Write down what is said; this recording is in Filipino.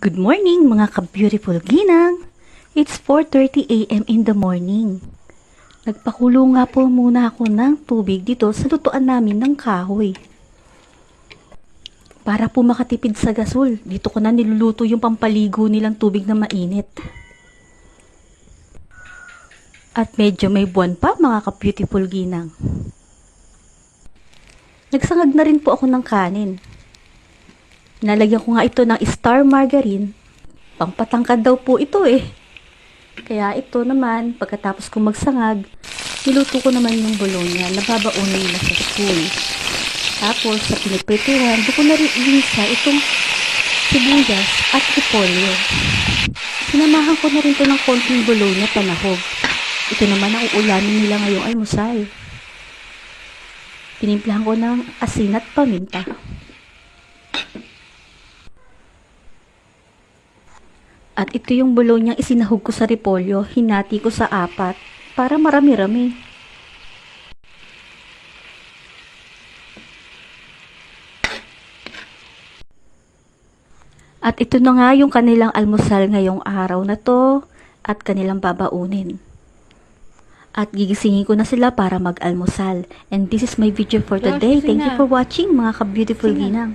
Good morning mga ka-beautiful ginang! It's 4:30 a.m. in the morning. Nagpakulo nga po muna ako ng tubig dito sa lutuan namin ng kahoy. Para po makatipid sa gasol, dito ko na niluluto yung pampaligo nilang tubig na mainit. At medyo may buwan pa mga ka-beautiful ginang. Nagsangag na rin po ako ng kanin. Nalagyan ko nga ito ng star margarine. Pampatangkad daw po ito eh. Kaya ito naman, pagkatapos kong magsangag, niluto ko naman yung bologna na babaunin nila sa school. Tapos, sa piniprituhan, doon ko na rin inisa itong sibuyas at repolyo. Sinamahan ko na rin ito ng konting bologna panahog. Ito naman ang uulamin nila ngayong almusal. Tinimplahan ko ng asin at paminta. At ito yung bolonyang isinahog ko sa repolyo, hinati ko sa 4 para marami-rami. At ito na nga yung kanilang almusal ngayong araw na to at kanilang babaunin. At gigisingin ko na sila para mag-almusal. And this is my video for today. Thank you for watching mga ka-beautiful ginang.